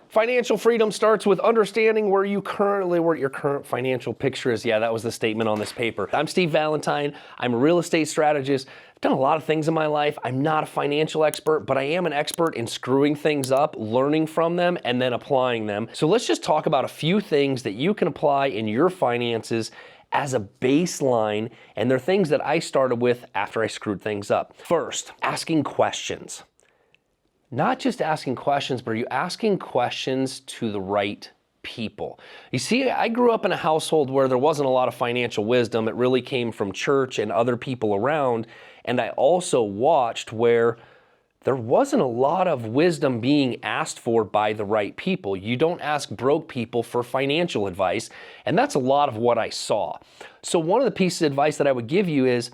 Financial freedom starts with understanding where your current financial picture is. Yeah, that was the statement on this paper. I'm Steve Valentine. I'm a real estate strategist. I've done a lot of things in my life. I'm not a financial expert, but I am an expert in screwing things up, learning from them, and then applying them. So let's just talk about a few things that you can apply in your finances as a baseline, and they're things that I started with after I screwed things up. First, asking questions. Not just asking questions, but are you asking questions to the right people? You see, I grew up in a household where there wasn't a lot of financial wisdom. It really came from church and other people around. And I also watched where there wasn't a lot of wisdom being asked for by the right people. You don't ask broke people for financial advice. And that's a lot of what I saw. So one of the pieces of advice that I would give you is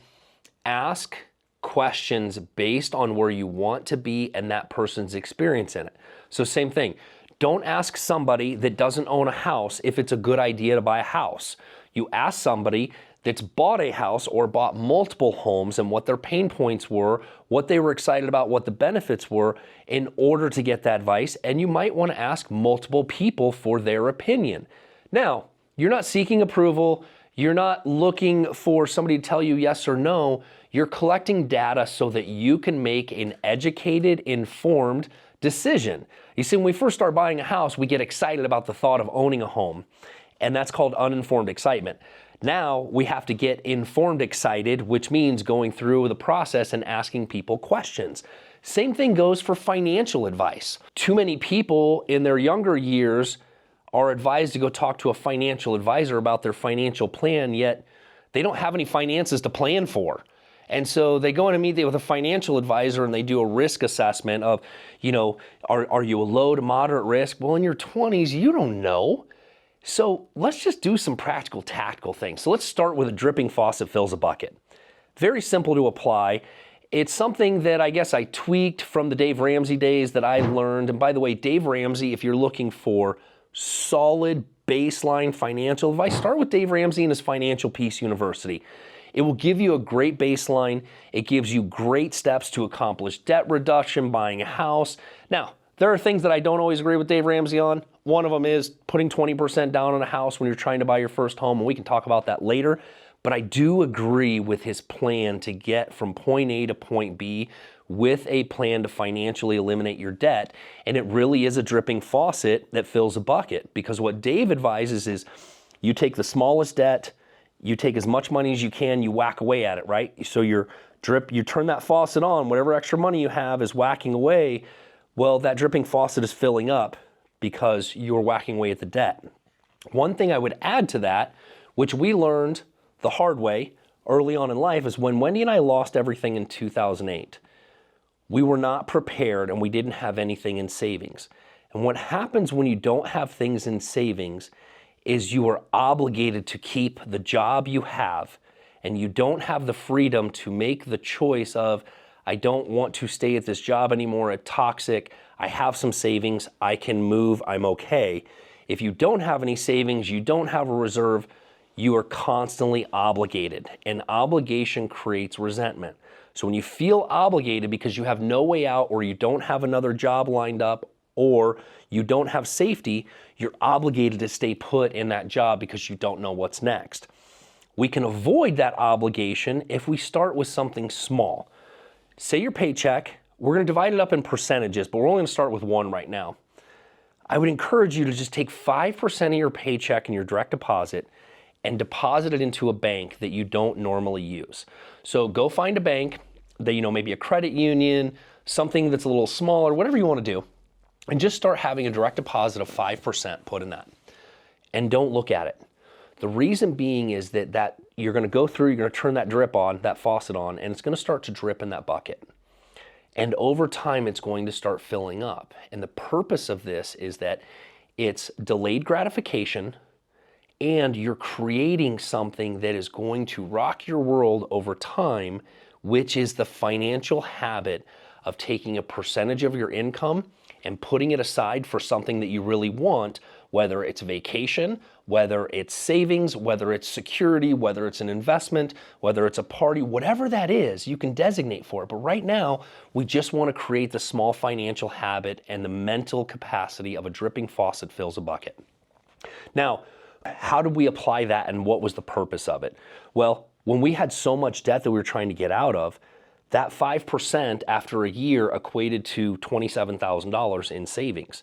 ask questions based on where you want to be and that person's experience in it. So same thing. Don't ask somebody that doesn't own a house if it's a good idea to buy a house. You ask somebody that's bought a house or bought multiple homes and what their pain points were, what they were excited about, what the benefits were in order to get that advice. And you might want to ask multiple people for their opinion. Now, you're not seeking approval. You're not looking for somebody to tell you yes or no. You're collecting data so that you can make an educated, informed decision. You see, when we first start buying a house, we get excited about the thought of owning a home, and that's called uninformed excitement. Now we have to get informed excited, which means going through the process and asking people questions. Same thing goes for financial advice. Too many people in their younger years are advised to go talk to a financial advisor about their financial plan, yet they don't have any finances to plan for. And so they go in and meet with a financial advisor and they do a risk assessment of, are you a low to moderate risk? Well, in your 20s, you don't know. So let's just do some practical, tactical things. So let's start with a dripping faucet fills a bucket. Very simple to apply. It's something that I guess I tweaked from the Dave Ramsey days that I learned. And by the way, Dave Ramsey, if you're looking for solid baseline financial advice, start with Dave Ramsey and his Financial Peace University. It will give you a great baseline. It gives you great steps to accomplish debt reduction, buying a house. Now, there are things that I don't always agree with Dave Ramsey on. One of them is putting 20% down on a house when you're trying to buy your first home, and we can talk about that later. But I do agree with his plan to get from point A to point B with a plan to financially eliminate your debt. And it really is a dripping faucet that fills a bucket, because what Dave advises is you take the smallest debt, you take as much money as you can, you whack away at it, right? So you turn that faucet on, whatever extra money you have is whacking away. Well, that dripping faucet is filling up because you're whacking away at the debt. One thing I would add to that, which we learned the hard way early on in life, is when Wendy and I lost everything in 2008. We were not prepared and we didn't have anything in savings. And what happens when you don't have things in savings is you are obligated to keep the job you have, and you don't have the freedom to make the choice of, I don't want to stay at this job anymore, it's toxic, I have some savings, I can move, I'm okay. If you don't have any savings, you don't have a reserve, you are constantly obligated, and obligation creates resentment. So when you feel obligated because you have no way out, or you don't have another job lined up, or you don't have safety, you're obligated to stay put in that job because you don't know what's next. We can avoid that obligation if we start with something small. Say your paycheck, we're going to divide it up in percentages, but we're only going to start with one right now. I would encourage you to just take 5% of your paycheck in your direct deposit and deposit it into a bank that you don't normally use. So go find a bank that, maybe a credit union, something that's a little smaller, whatever you want to do, and just start having a direct deposit of 5% put in that. And don't look at it. The reason being is that you're going to go through, you're going to turn that drip on, that faucet on, and it's going to start to drip in that bucket. And over time, it's going to start filling up. And the purpose of this is that it's delayed gratification, and you're creating something that is going to rock your world over time, which is the financial habit of taking a percentage of your income and putting it aside for something that you really want, whether it's vacation, whether it's savings, whether it's security, whether it's an investment, whether it's a party, whatever that is, you can designate for it. But right now, we just want to create the small financial habit and the mental capacity of a dripping faucet fills a bucket. Now, how did we apply that and what was the purpose of it? Well, when we had so much debt that we were trying to get out of, that 5% after a year equated to $27,000 in savings.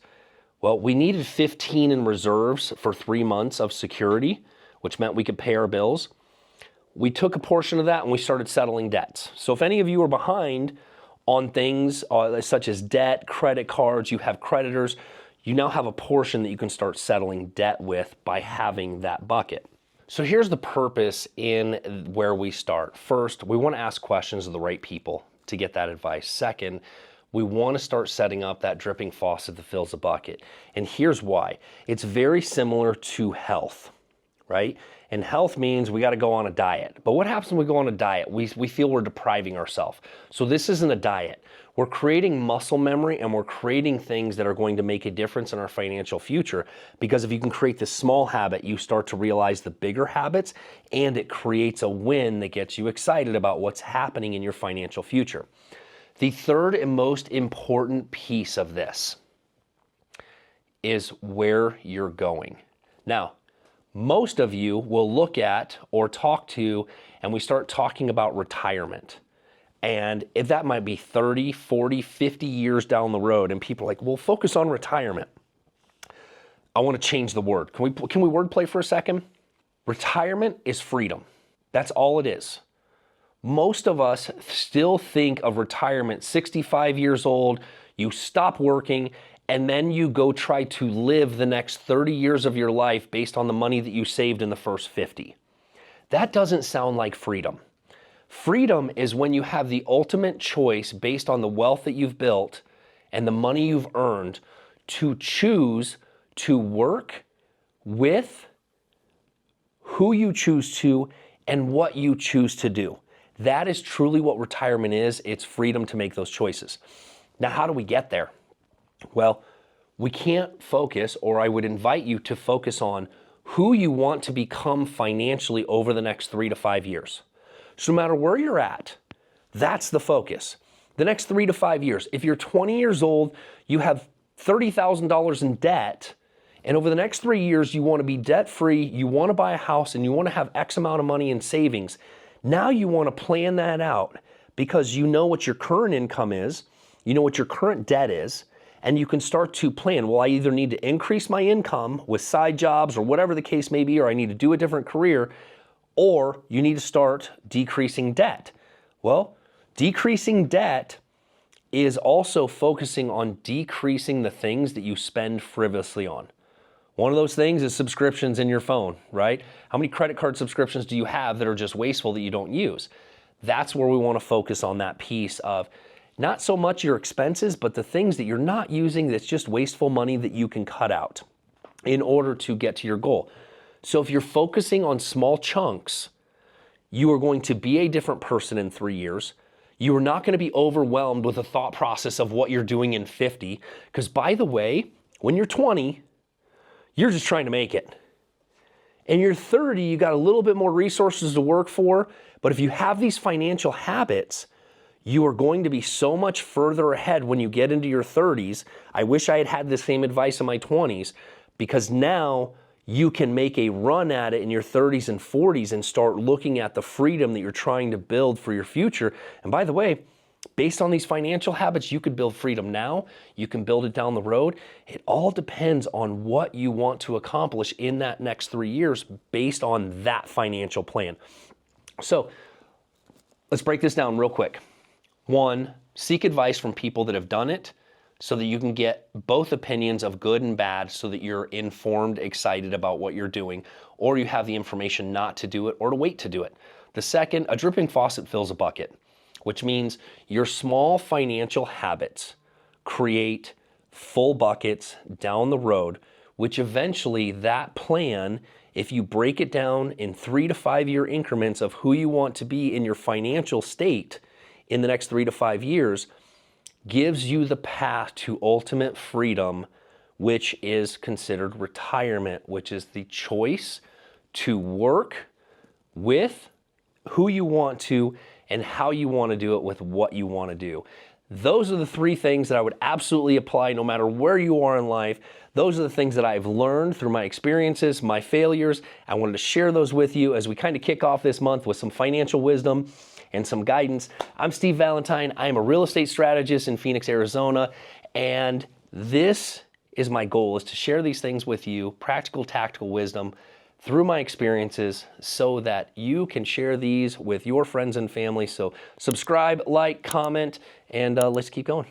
Well, we needed 15 in reserves for 3 months of security, which meant we could pay our bills. We took a portion of that and we started settling debts. So if any of you are behind on things such as debt, credit cards, you have creditors, you now have a portion that you can start settling debt with by having that bucket. So here's the purpose in where we start. First, we want to ask questions of the right people to get that advice. Second, we want to start setting up that dripping faucet that fills a bucket. And here's why. It's very similar to health, right? And health means we got to go on a diet. But what happens when we go on a diet? We feel we're depriving ourselves. So this isn't a diet. We're creating muscle memory and we're creating things that are going to make a difference in our financial future, because if you can create this small habit, you start to realize the bigger habits and it creates a win that gets you excited about what's happening in your financial future. The third and most important piece of this is where you're going. Now, most of you will look at or talk to, and we start talking about retirement. And if that might be 30, 40, 50 years down the road, and people are like, well, focus on retirement. I want to change the word. Can we wordplay for a second? Retirement is freedom. That's all it is. Most of us still think of retirement 65 years old, you stop working, and then you go try to live the next 30 years of your life based on the money that you saved in the first 50. That doesn't sound like freedom. Freedom is when you have the ultimate choice based on the wealth that you've built and the money you've earned to choose to work with who you choose to and what you choose to do. That is truly what retirement is. It's freedom to make those choices. Now, how do we get there? Well, we can't focus, or I would invite you to focus on who you want to become financially over the next 3 to 5 years. So no matter where you're at, that's the focus. The next 3 to 5 years. If you're 20 years old, you have $30,000 in debt, and over the next 3 years, you want to be debt-free, you want to buy a house, and you want to have X amount of money in savings. Now you want to plan that out because you know what your current income is, you know what your current debt is, and you can start to plan, well, I either need to increase my income with side jobs or whatever the case may be, or I need to do a different career, or you need to start decreasing debt. Well, decreasing debt is also focusing on decreasing the things that you spend frivolously on. One of those things is subscriptions in your phone, right? How many credit card subscriptions do you have that are just wasteful that you don't use? That's where we want to focus on that piece of not so much your expenses, but the things that you're not using that's just wasteful money that you can cut out in order to get to your goal. So if you're focusing on small chunks, you are going to be a different person in 3 years. You are not going to be overwhelmed with the thought process of what you're doing in 50. Because by the way, when you're 20, you're just trying to make it. And you're 30, you got a little bit more resources to work for. But if you have these financial habits, you are going to be so much further ahead when you get into your 30s. I wish I had had the same advice in my 20s, because now you can make a run at it in your 30s and 40s and start looking at the freedom that you're trying to build for your future. And by the way, based on these financial habits, you could build freedom now, you can build it down the road. It all depends on what you want to accomplish in that next 3 years based on that financial plan. So let's break this down real quick. 1, seek advice from people that have done it so that you can get both opinions of good and bad so that you're informed, excited about what you're doing, or you have the information not to do it or to wait to do it. The second, a dripping faucet fills a bucket, which means your small financial habits create full buckets down the road, which eventually that plan, if you break it down in 3 to 5 year increments of who you want to be in your financial state in the next 3 to 5 years, gives you the path to ultimate freedom, which is considered retirement, which is the choice to work with who you want to and how you want to do it with what you want to do. Those are the three things that I would absolutely apply no matter where you are in life. Those are the things that I've learned through my experiences, my failures. I wanted to share those with you as we kind of kick off this month with some financial wisdom and some guidance. I'm Steve Valentine. I am a real estate strategist in Phoenix, Arizona, and this is my goal, is to share these things with you, practical, tactical wisdom through my experiences so that you can share these with your friends and family. So subscribe, like, comment, and let's keep going.